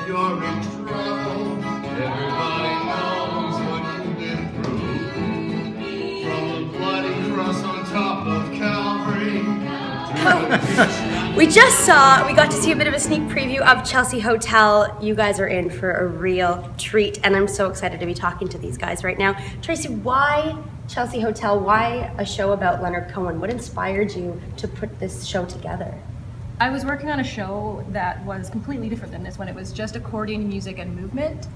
you're in trouble. Everybody knows what you've been through. From the bloody cross on top of Calvary. We got to see a bit of a sneak preview of Chelsea Hotel. You guys are in for a real treat, and I'm so excited to be talking to these guys right now. Tracy, why Chelsea Hotel? Why a show about Leonard Cohen? What inspired you to put this show together? I was working on a show that was completely different than this one. It was just accordion music and movement,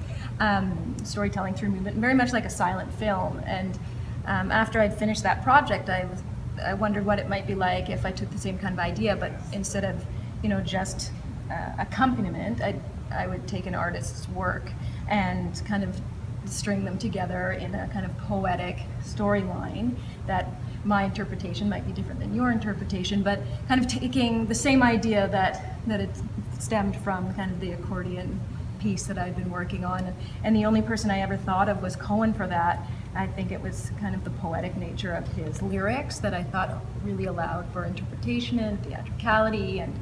storytelling through movement, very much like a silent film. And after I'd finished that project, I wondered what it might be like if I took the same kind of idea, but instead of, just accompaniment, I would take an artist's work and kind of string them together in a kind of poetic storyline that my interpretation might be different than your interpretation, but kind of taking the same idea that it stemmed from kind of the accordion piece that I'd been working on. And the only person I ever thought of was Cohen for that. I think it was kind of the poetic nature of his lyrics that I thought really allowed for interpretation and theatricality and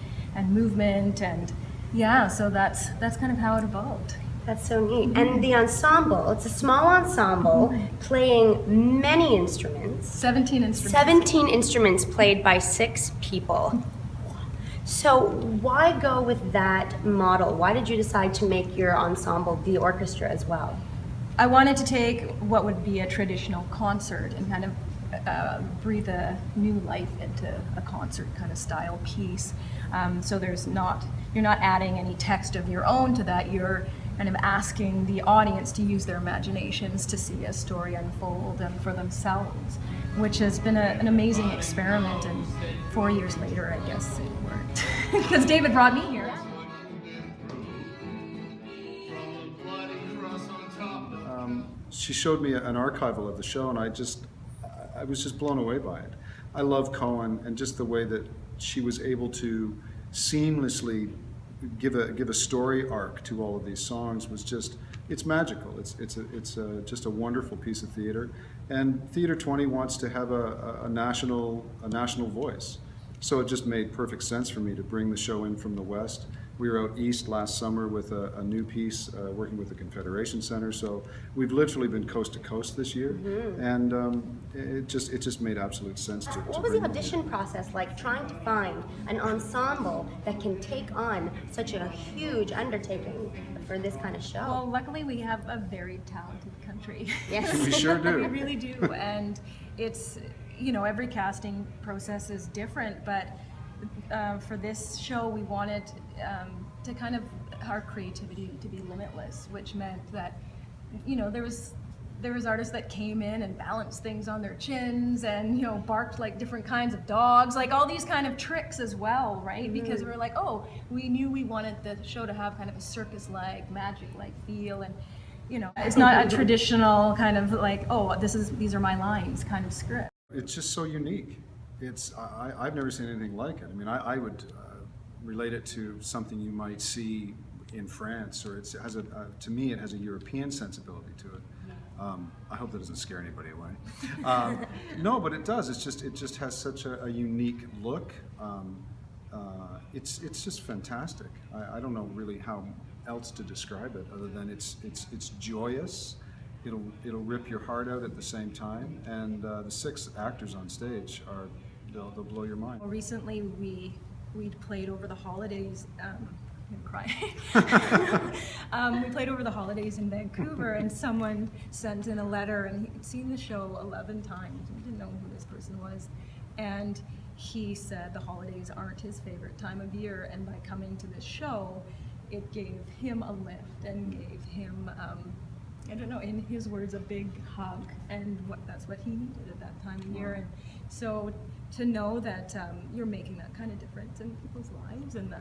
movement, and yeah, so that's kind of how it evolved. That's so neat. And the ensemble, it's a small ensemble playing many instruments. 17 instruments. 17 instruments played by 6 people. So why go with that model? Why did you decide to make your ensemble the orchestra as well? I wanted to take what would be a traditional concert and kind of breathe a new life into a concert kind of style piece. So you're not adding any text of your own to that. You're kind of asking the audience to use their imaginations to see a story unfold and for themselves, which has been an amazing experiment. And 4 years later, I guess it worked because David brought me here. She showed me an archival of the show, and I was just blown away by it. I love Cohen, and just the way that she was able to seamlessly give a story arc to all of these songs was it's magical. It's just a wonderful piece of theater, and Theatre 20 wants to have a national voice. So it just made perfect sense for me to bring the show in from the West. We were out east last summer with a new piece, working with the Confederation Center. So we've literally been coast to coast this year, and it just made absolute sense to. What was the audition process like, trying to find an ensemble that can take on such a huge undertaking for this kind of show? Well, luckily we have a very talented country. Yes, We sure do. We really do, and it's every casting process is different, but for this show we wanted to kind of our creativity to be limitless, which meant that there was artists that came in and balanced things on their chins and barked like different kinds of dogs, like all these kind of tricks as well, right? Because we were like, we knew we wanted the show to have kind of a circus-like, magic-like feel, and it's not a traditional kind of like, these are my lines kind of script. It's just so unique. I've never seen anything like it. I mean, I would relate it to something you might see in France, or to me it has a European sensibility to it. I hope that doesn't scare anybody away. No, but it does. It just has such a unique look. It's just fantastic. I don't know really how else to describe it other than it's joyous. It'll rip your heart out at the same time, and the 6 actors on stage they'll blow your mind. Well, recently we played over the holidays. I'm gonna cry. We played over the holidays in Vancouver, and someone sent in a letter, and he'd seen the show 11 times. We didn't know who this person was, and he said the holidays aren't his favorite time of year, and by coming to this show, it gave him a lift and gave him, I don't know, in his words, a big hug, and that's what he needed at that time of year. And so to know that you're making that kind of difference in people's lives, and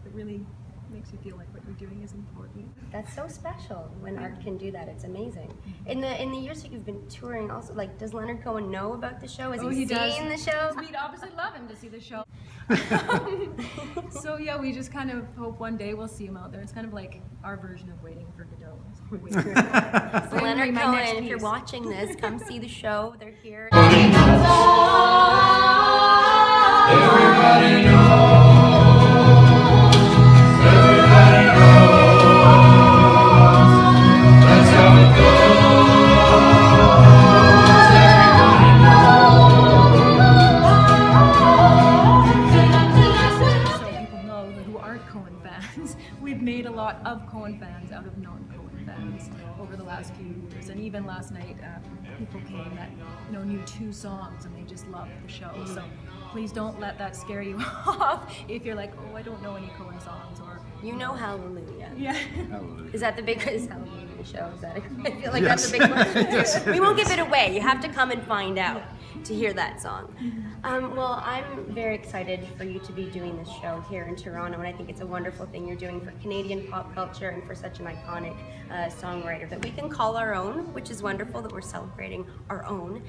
it really makes you feel like what you're doing is important. That's so special when art can do that. It's amazing. In the years that you've been touring, also, like, does Leonard Cohen know about the show? Has he seen the show? We'd obviously love him to see the show. So yeah, we just kind of hope one day we'll see him out there. It's kind of like our version of Waiting for Godot. So Leonard Cohen, if you're watching this, come see the show. They're here. Everybody knows. Everybody knows. fans. We've made a lot of Cohen fans out of non-Cohen fans over the last few years, and even last night, people came that knew 2 songs and they just loved the show. So please don't let that scare you off if you're like, oh, I don't know any Cohen songs, or You know Hallelujah. yeah. Hallelujah. Is that the big Hallelujah show? Is that I feel like Yes. that's a big one. We won't give it away. You have to come and find out to hear that song. Well, I'm very excited for you to be doing this show here in Toronto, and I think it's a wonderful thing you're doing for Canadian pop culture and for such an iconic songwriter that we can call our own, which is wonderful that we're celebrating our own.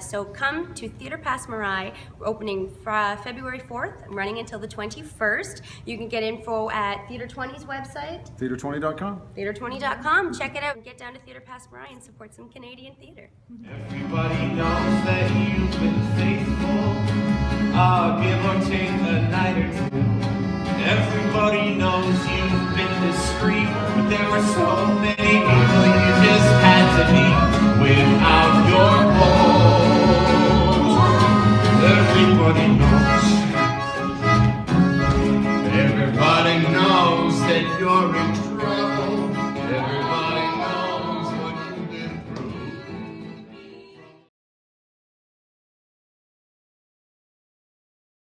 So come to Theatre Pass Marais. We're opening February 4th, running until the 21st. You can get info at Theatre 20's website, Theater20.com. theatre20.com. Check it out and get down to Theatre Pass Marais and support some Canadian theatre. Everybody knows that you've been faithful, give or take a night or two. Everybody knows you've been discreet, but there were so many people you just had to meet without your clothes. Everybody knows. Everybody knows that you're in trouble. Everybody